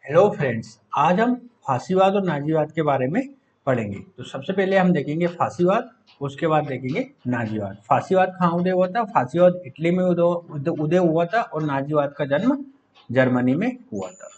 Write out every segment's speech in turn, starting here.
Hello friends, आज हम फांसीवाद और नाजीवाद के बारे में पढ़ेंगे। तो सबसे पहले हम देखेंगे फांसीवाद, उसके बाद देखेंगे नाजीवाद। फांसीवाद कहाँ उदय हुआ था? फांसीवाद इटली में उदय हुआ था और नाजीवाद का जन्म जर्मनी में हुआ था।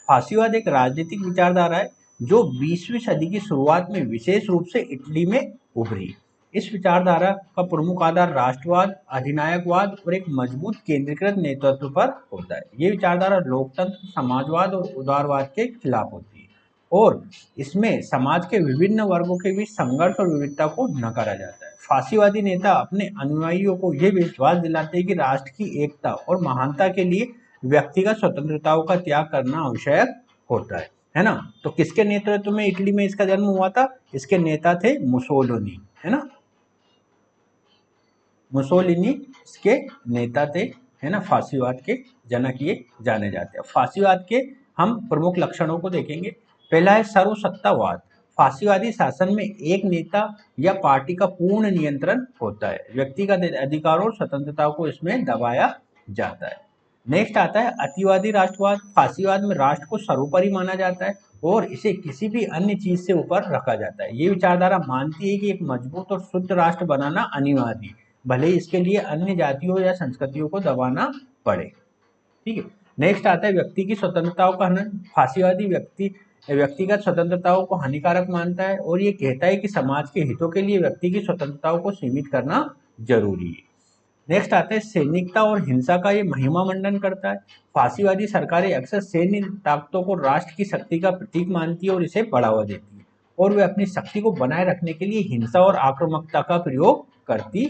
फांसीवाद एक राजनीतिक विचारधारा है जो 20वीं सदी की शुरुआत में विशेष रूप से इटली में उभरी। इस विचारधारा का प्रमुख आधार राष्ट्रवाद, अधिनायकवाद और एक मजबूत केंद्रीकृत नेतृत्व पर होता है। ये विचारधारा लोकतंत्र, समाजवाद और उदारवाद के खिलाफ होती है और इसमें समाज के विभिन्न वर्गों के बीच संघर्ष और विविधता को नकारा जाता है। फांसीवादी नेता अपने अनुयायियों को यह विश्वास दिलाते हैं कि राष्ट्र की एकता और महानता के लिए व्यक्तिगत स्वतंत्रताओं का त्याग करना आवश्यक होता है ना। तो किसके नेतृत्व में इटली में इसका जन्म हुआ था? इसके नेता थे मुसोलिनी, है ना। मुसोलिनी इसके नेता थे, है ना। फांसीवाद के जनक ये जाने जाते हैं। फांसीवाद के हम प्रमुख लक्षणों को देखेंगे। पहला है सर्वसत्तावाद। फांसीवादी शासन में एक नेता या पार्टी का पूर्ण नियंत्रण होता है। व्यक्तिगत अधिकारों और स्वतंत्रता को इसमें दबाया जाता है। नेक्स्ट आता है अतिवादी राष्ट्रवाद। फांसीवाद में राष्ट्र को सर्वोपरि माना जाता है और इसे किसी भी अन्य चीज से ऊपर रखा जाता है। ये विचारधारा मानती है कि एक मजबूत और शुद्ध राष्ट्र बनाना अनिवार्य है, भले ही इसके लिए अन्य जातियों या संस्कृतियों को दबाना पड़े। ठीक है। नेक्स्ट आता है व्यक्ति की स्वतंत्रताओं का हनन। फांसीवादी व्यक्तिगत स्वतंत्रताओं को हानिकारक मानता है और ये कहता है कि समाज के हितों के लिए व्यक्ति की स्वतंत्रताओं को सीमित करना जरूरी है। नेक्स्ट आता है सैनिकता और हिंसा का ये महिमा मंडन करता है। फांसीवादी सरकारें अक्सर सैन्य ताकतों को राष्ट्र की शक्ति का प्रतीक मानती है और इसे बढ़ावा देती है और वे अपनी शक्ति को बनाए रखने के लिए हिंसा और आक्रामकता का प्रयोग करती।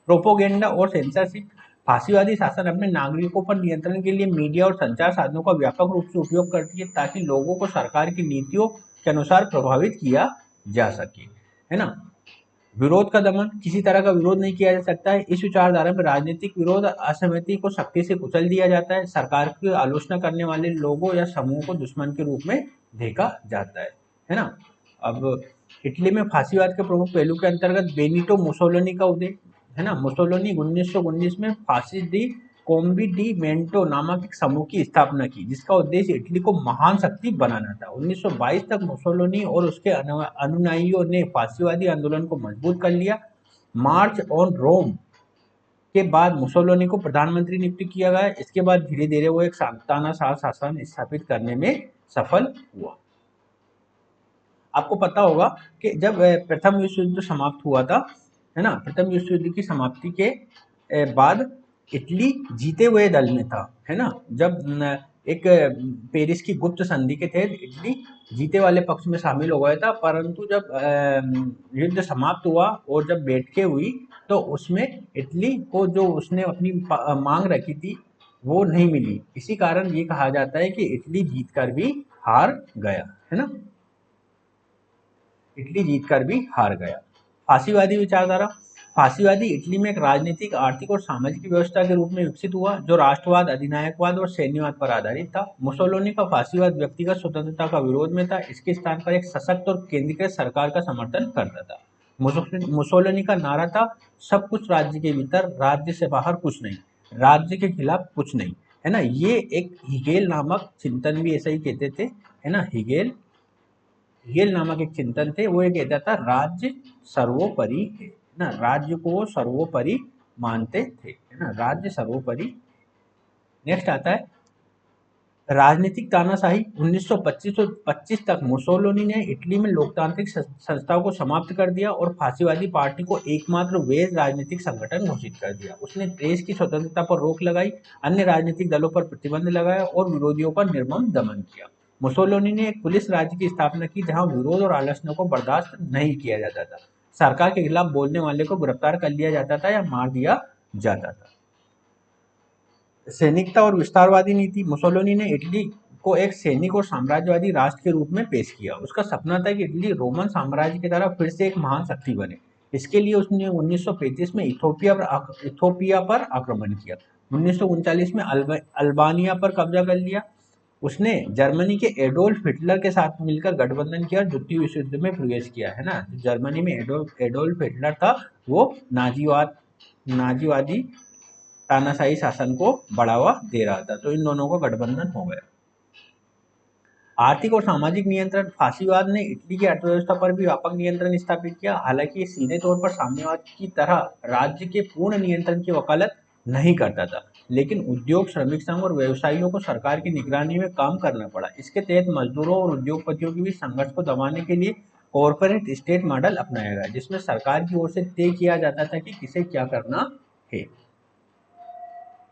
प्रोपोगेंडा और सेंसरशिप। फांसीवादी शासन अपने नागरिकों पर नियंत्रण के लिए मीडिया और संचार साधनों का व्यापक रूप से उपयोग करती है ताकि लोगों को सरकार की नीतियों के अनुसार प्रभावित किया जा सके, है ना। विरोध का दमन। किसी तरह का विरोध नहीं किया जा सकता है। इस विचारधारा में राजनीतिक विरोध, असहमति को सख्ती से कुचल दिया जाता है। सरकार की आलोचना करने वाले लोगों या समूह को दुश्मन के रूप में देखा जाता है ना। अब इटली में फांसीवाद के प्रमुख पहलू के अंतर्गत बेनिटो मुसोलिनी का उदय, है ना। मुसोलिनी 1919 में फांसी दी कोम्बी डी मेंटो नामक एक समूह की स्थापना की जिसका उद्देश्य इटली को महान शक्ति बनाना था। 1922 तक मुसोलिनी और उसके अनुयायियों ने फांसीवादी आंदोलन को मजबूत कर लिया। मार्च ऑन रोम के बाद मुसोलिनी को प्रधानमंत्री नियुक्त किया गया। इसके बाद धीरे धीरे वो एक तानाशाह शासन स्थापित करने में सफल हुआ। आपको पता होगा कि जब प्रथम विश्व युद्ध समाप्त हुआ था, है ना, प्रथम विश्व युद्ध की समाप्ति के बाद इटली जीते हुए दल में था, है ना। जब एक पेरिस की गुप्त संधि के तहत इटली जीते वाले पक्ष में शामिल हो गया था, परंतु जब युद्ध समाप्त हुआ और जब बैठकें हुई तो उसमें इटली को जो उसने अपनी मांग रखी थी वो नहीं मिली। इसी कारण ये कहा जाता है कि इटली जीतकर भी हार गया, है ना। इटली जीतकर भी हार गया। फांसीवादी विचारधारा। फांसीवादी इटली में एक राजनीतिक, आर्थिक और सामाजिक व्यवस्था के रूप में विकसित हुआ जो राष्ट्रवाद, अधिनायकवाद और सैन्यवाद पर आधारित था। मुसोलिनी का फांसीवाद व्यक्तिगत स्वतंत्रता का विरोध में था। इसके स्थान पर एक सशक्त और केंद्रीकृत सरकार का समर्थन करता था। मुसोलिनी का नारा था सब कुछ राज्य के भीतर, राज्य से बाहर कुछ नहीं, राज्य के खिलाफ कुछ नहीं, है ना। ये एक हिगेल नामक चिंतन भी ऐसा ही कहते थे, है ना। हिगेल नामक एक चिंतन थे, वो ये कहता था राज्य सर्वोपरि है ना, राज्य को वो सर्वोपरि मानते थे, है ना, राज्य सर्वोपरि। नेक्स्ट आता है राजनीतिक तानाशाही। 1925 तक मुसोलिनी ने इटली में लोकतांत्रिक संस्थाओं को समाप्त कर दिया और फांसीवादी पार्टी को एकमात्र वैध राजनीतिक संगठन घोषित कर दिया। उसने प्रेस की स्वतंत्रता पर रोक लगाई, अन्य राजनीतिक दलों पर प्रतिबंध लगाया और विरोधियों का निर्मम दमन किया। मुसोलिनी ने एक पुलिस राज्य की स्थापना की जहां विरोध और आलोचना को बर्दाश्त नहीं किया जाता था। सरकार के खिलाफ बोलने वाले को गिरफ्तार कर लिया जाता था या मार दिया जाता था। सैनिकता और विस्तारवादी नीति। मुसोलिनी ने इटली को एक सैनिक और साम्राज्यवादी राष्ट्र के रूप में पेश किया। उसका सपना था कि इटली रोमन साम्राज्य की तरह फिर से एक महान शक्ति बने। इसके लिए उसने 1935 में इथोपिया पर आक्रमण किया। 1939 में अल्बानिया पर कब्जा कर लिया। उसने जर्मनी के एडोल्फ हिटलर के साथ मिलकर गठबंधन किया और द्वितीय विश्व युद्ध में प्रवेश किया, है ना। जर्मनी में एडोल्फ हिटलर था वो नाजीवादी तानाशाही शासन को बढ़ावा दे रहा था, तो इन दोनों का गठबंधन हो गया। आर्थिक और सामाजिक नियंत्रण, फांसीवाद ने इटली की अर्थव्यवस्था पर भी व्यापक नियंत्रण स्थापित किया। हालांकि ये सीधे तौर पर साम्यवाद की तरह राज्य के पूर्ण नियंत्रण की वकालत नहीं करता था, लेकिन उद्योग, श्रमिक संघ और व्यवसायियों को सरकार की निगरानी में काम करना पड़ा। इसके तहत मजदूरों और उद्योगपतियों के बीच संघर्ष को दबाने के लिए कॉरपोरेट स्टेट मॉडल अपनाया गया, जिसमें सरकार की ओर से तय किया जाता था कि किसे क्या करना है।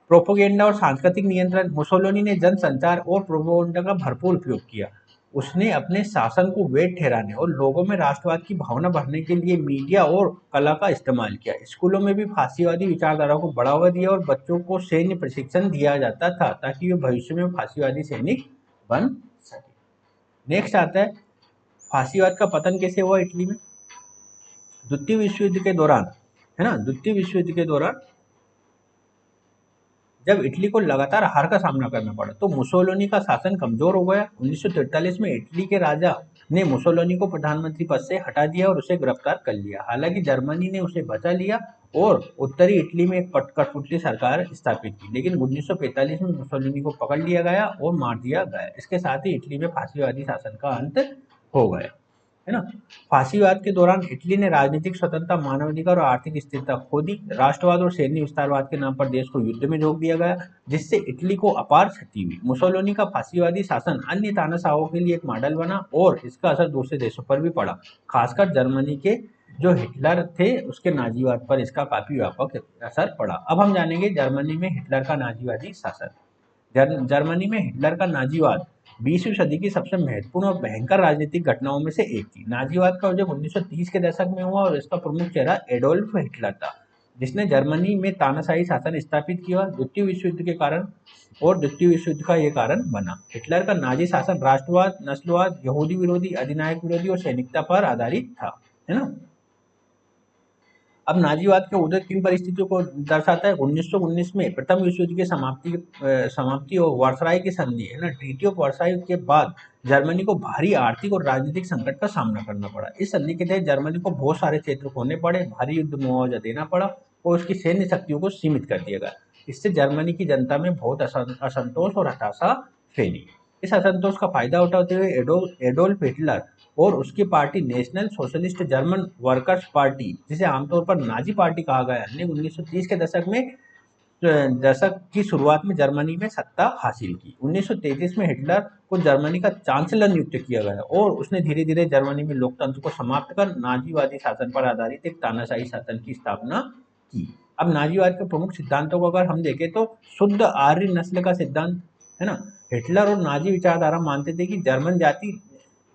प्रोपोगेंडा और सांस्कृतिक नियंत्रण, मुसोलिनी ने जनसंचार और प्रोपोगेंडा का भरपूर उपयोग किया। उसने अपने शासन को वैध ठहराने और लोगों में राष्ट्रवाद की भावना भरने के लिए मीडिया और कला का इस्तेमाल किया। स्कूलों में भी फांसीवादी विचारधारा को बढ़ावा दिया और बच्चों को सैन्य प्रशिक्षण दिया जाता था ताकि वे भविष्य में फांसीवादी सैनिक बन सके। नेक्स्ट आता है फांसीवाद का पतन कैसे हुआ इटली में। द्वितीय विश्व युद्ध के दौरान, है ना, द्वितीय विश्व युद्ध के दौरान जब इटली को लगातार हार का सामना करना पड़ा तो मुसोलिनी का शासन कमजोर हो गया। 1943 में इटली के राजा ने मुसोलिनी को प्रधानमंत्री पद से हटा दिया और उसे गिरफ्तार कर लिया। हालांकि जर्मनी ने उसे बचा लिया और उत्तरी इटली में एक कठपुतली सरकार स्थापित की, लेकिन 1945 में मुसोलिनी को पकड़ लिया गया और मार दिया गया। इसके साथ ही इटली में फांसीवादी शासन का अंत हो गया, है ना। फांसीवाद के दौरान इटली ने राजनीतिक स्वतंत्रता, मानवाधिकार और आर्थिक स्थिरता खो दी। राष्ट्रवाद और सैन्य विस्तारवाद के नाम पर देश को युद्ध में झोंक दिया गया, जिससे इटली को अपार क्षति हुई। मुसोलिनी का फांसीवादी शासन अन्य तानाशाहों के लिए एक मॉडल बना और इसका असर दूसरे देशों पर भी पड़ा, खासकर जर्मनी के जो हिटलर थे उसके नाजीवाद पर इसका काफी व्यापक असर पड़ा। अब हम जानेंगे जर्मनी में हिटलर का नाजीवादी शासन। जर्मनी में हिटलर का नाजीवाद 20वीं सदी की सबसे महत्वपूर्ण और भयंकर राजनीतिक घटनाओं में से एक थी। नाजीवाद का उदय 1930 के दशक में हुआ और इसका प्रमुख चेहरा एडोल्फ हिटलर था, जिसने जर्मनी में तानाशाही शासन स्थापित किया। द्वितीय विश्व युद्ध के कारण और द्वितीय विश्व युद्ध का ये कारण बना। हिटलर का नाजी शासन राष्ट्रवाद, नस्लवाद, यहूदी विरोधी, अधिनायक विरोधी और सैनिकता पर आधारित था, है ना। अब नाजीवाद के उदय किन परिस्थितियों को दर्शाता है। 1919 में प्रथम विश्व युद्ध की समाप्ति और वर्साई की संधि, है ना, ट्रीटी ऑफ वर्साई के बाद जर्मनी को भारी आर्थिक और राजनीतिक संकट का सामना करना पड़ा। इस संधि के तहत जर्मनी को बहुत सारे क्षेत्र खोने पड़े, भारी युद्ध मुआवजा देना पड़ा और उसकी सैन्य शक्तियों को सीमित कर दिया गया। इससे जर्मनी की जनता में बहुत असंतोष और हताशा फैली। इस असंतोष का फायदा उठाते हुए एडोल्फ हिटलर और उसकी party national socialist German workers party, जिसे आमतौर पर नाजी पार्टी कहा गया, ने 1930 के दशक की शुरुआत में जर्मनी में सत्ता हासिल की। 1933 में हिटलर को जर्मनी का चांसलर नियुक्त किया गया और उसने धीरे धीरे जर्मनी में लोकतंत्र को समाप्त कर नाजीवादी शासन पर आधारित एक तानाशाही शासन की स्थापना की। अब नाजीवाद के प्रमुख सिद्धांतों को अगर हम देखें तो शुद्ध आर्य नस्ल का सिद्धांत, है ना। हिटलर और नाजी विचारधारा मानते थे कि जर्मन जाति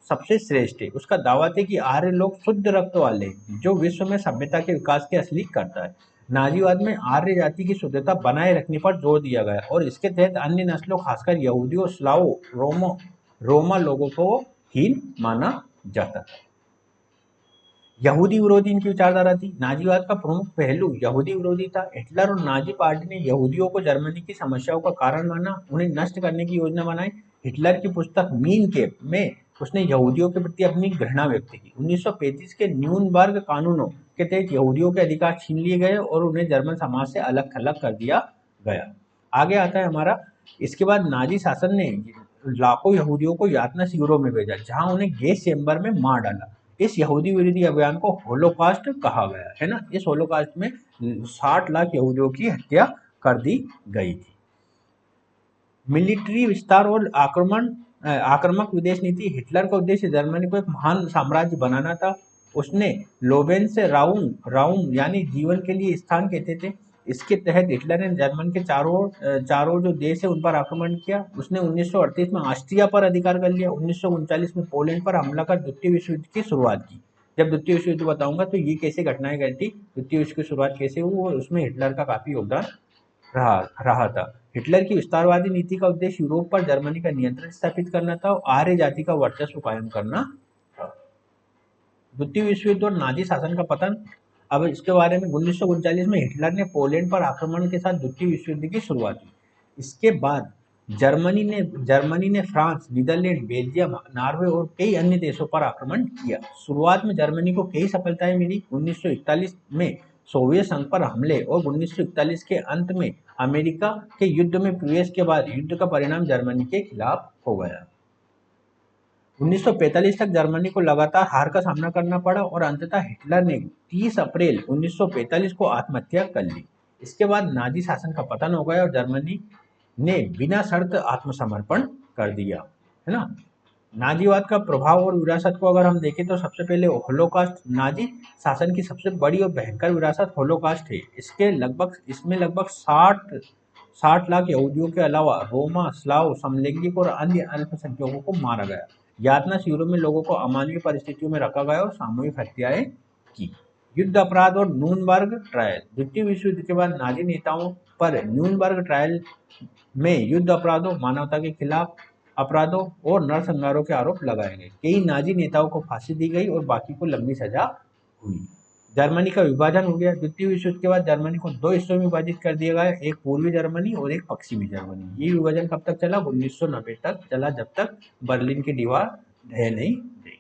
सबसे श्रेष्ठ है। उसका दावा थे कि आर्य लोग शुद्ध रक्त वाले जो विश्व में सभ्यता के विकास के असली करता है। नाजीवाद में आर्य जाति की शुद्धता बनाए रखने पर जोर दिया गया और इसके तहत अन्य नस्लों, खासकर यहूदियों, स्लावों, रोमा लोगों को हीन माना जाता था। यहूदी विरोधी इनकी विचारधारा थी। नाजीवाद का प्रमुख पहलू यहूदी विरोधी था। हिटलर और नाजी पार्टी ने यहूदियों को जर्मनी की समस्याओं का कारण माना, उन्हें नष्ट करने की योजना बनाई। हिटलर की पुस्तक मीन केम्प में उसने यहूदियों के प्रति अपनी घृणा व्यक्त की। 1935 के न्यूनबर्ग कानूनों के तहत यहूदियों के अधिकार छीन लिए गए और उन्हें जर्मन समाज से अलग थलग कर दिया गया। आगे आता है हमारा, इसके बाद नाजी शासन ने लाखों यहूदियों को यातना शिविरों में भेजा, जहां उन्हें गैस चेम्बर में मार डाला। इस यहूदी विरोधी अभियान को होलोकास्ट कहा गया, है ना। इस होलोकास्ट में 60 लाख यहूदियों की हत्या कर दी गई थी। मिलिट्री विस्तार और आक्रामक विदेश नीति। हिटलर का उद्देश्य जर्मनी को एक महान साम्राज्य बनाना था। उसने लोबेंस राउम यानी जीवन के लिए स्थान कहते थे। इसके तहत हिटलर ने जर्मन के चारों जो देश है उन पर आक्रमण किया। उसने 1938 में ऑस्ट्रिया पर अधिकार कर लिया। 1939 में पोलैंड पर हमला कर द्वितीय विश्व युद्ध की शुरुआत की। जब द्वितीय विश्व युद्ध बताऊंगा तो ये कैसे घटनाएं घटी, द्वितीय विश्व की शुरुआत कैसे हुई और उसमें हिटलर का काफी योगदान रहा था। हिटलर की विस्तारवादी नीति का उद्देश्य यूरोप पर जर्मनी का नियंत्रण स्थापित करना था और आर्य जाति का वर्चस्व कायम करना था। द्वितीय विश्व युद्ध और नाजी शासन का पतन। अब इसके बारे में 1939 में हिटलर ने पोलैंड पर आक्रमण के साथ द्वितीय विश्व युद्ध की शुरुआत की। इसके बाद जर्मनी ने फ्रांस, नीदरलैंड, बेल्जियम, नॉर्वे और कई अन्य देशों पर आक्रमण किया। शुरुआत में जर्मनी को कई सफलताएं मिली। 1941 में सोवियत संघ पर हमले और 1941 के अंत में अमेरिका के युद्ध में प्रवेश के बाद युद्ध का परिणाम जर्मनी के खिलाफ हो गया। 1945 तक जर्मनी को लगातार हार का सामना करना पड़ा और अंततः हिटलर ने 30 अप्रैल 1945 को आत्महत्या कर ली। इसके बाद नाजी शासन का पतन हो गया और जर्मनी ने बिना शर्त आत्मसमर्पण कर दिया, है ना। नाजीवाद का प्रभाव और विरासत को अगर हम देखें तो सबसे पहले होलोकास्ट, नाजी शासन की सबसे बड़ी और भयंकर विरासत होलोकास्ट है। इसमें लगभग 60 लाख यहूदियों के अलावा रोमा, स्लाव, समलैंगिक और अन्य अल्पसंख्यकों को मारा गया। यातना शिविरों में लोगों को अमानवीय परिस्थितियों में रखा गया और सामूहिक हत्याएं की। युद्ध अपराध और न्यूनबर्ग ट्रायल। द्वितीय विश्व युद्ध के बाद नाजी नेताओं पर न्यूनबर्ग ट्रायल में युद्ध अपराधों, मानवता के खिलाफ अपराधों और नरसंहारों के आरोप लगाए गए। कई नाजी नेताओं को फांसी दी गई और बाकी को लंबी सजा हुई। जर्मनी का विभाजन हो गया। द्वितीय विश्व युद्ध के बाद जर्मनी को 2 हिस्सों में विभाजित कर दिया गया, एक पूर्वी जर्मनी और एक पश्चिमी जर्मनी। ये विभाजन कब तक चला? 1990 तक चला, जब तक बर्लिन की दीवार ढह नहीं गई।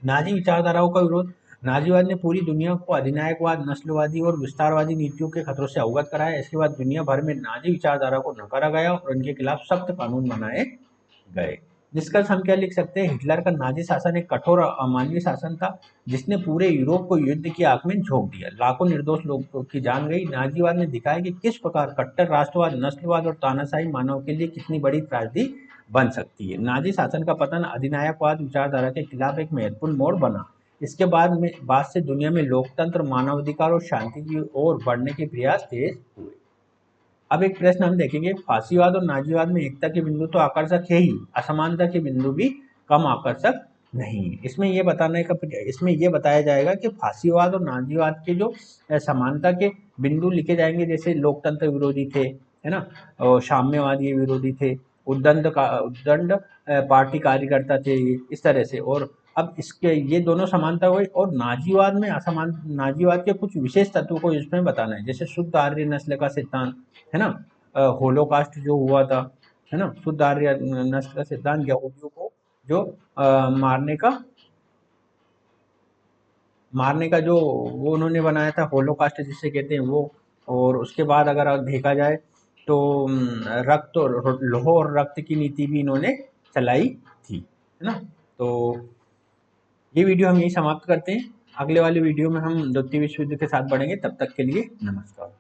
नाजी विचारधाराओं का विरोध। नाजीवाद ने पूरी दुनिया को अधिनायकवाद, नस्लवादी और विस्तारवादी नीतियों के खतरों से अवगत कराया। इसके बाद दुनिया भर में नाजी विचारधारा को नकारा गया और उनके खिलाफ सख्त कानून बनाए गए। निष्कर्ष हम क्या लिख सकते हैं? हिटलर का नाजी शासन एक कठोर और अमानवीय शासन था जिसने पूरे यूरोप को युद्ध की आग में झोंक दिया। लाखों निर्दोष लोगों की जान गई। नाजीवाद ने दिखाया कि किस प्रकार कट्टर राष्ट्रवाद, नस्लवाद और तानाशाही मानव के लिए कितनी बड़ी त्रासदी बन सकती है। नाजी शासन का पतन अधिनायकवाद विचारधारा के खिलाफ एक महत्वपूर्ण मोड़ बना। इसके बाद से दुनिया में लोकतंत्र, मानवाधिकार और शांति की ओर बढ़ने के प्रयास तेज हुए। अब एक प्रश्न हम देखेंगे, फासीवाद और नाजीवाद में एकता के बिंदु तो आकर्षक है ही, असमानता के बिंदु भी कम आकर्षक नहीं है। इसमें ये बताया जाएगा कि फासीवाद और नाजीवाद के जो समानता के बिंदु लिखे जाएंगे, जैसे लोकतंत्र विरोधी थे, है ना, और साम्यवादी विरोधी थे, उद्दंड पार्टी कार्यकर्ता थे, इस तरह से। और अब इसके ये दोनों समानता हुई। और नाजीवाद के कुछ विशेष तत्वों को इसमें बताना है, जैसे शुद्ध आर्य नस्ल का सिद्धांत, है ना, होलोकास्ट जो हुआ था, है ना, शुद्ध आर्य नस्ल का सिद्धांत, यहूदियों को जो मारने का जो वो उन्होंने बनाया था, होलोकास्ट जिसे कहते हैं वो। और उसके बाद अगर देखा जाए तो रक्त और लौह और रक्त की नीति भी इन्होंने चलाई थी, है ना। तो ये वीडियो हम यही समाप्त करते हैं। अगले वाले वीडियो में हम द्वितीय विश्व युद्ध के साथ बढ़ेंगे। तब तक के लिए नमस्कार।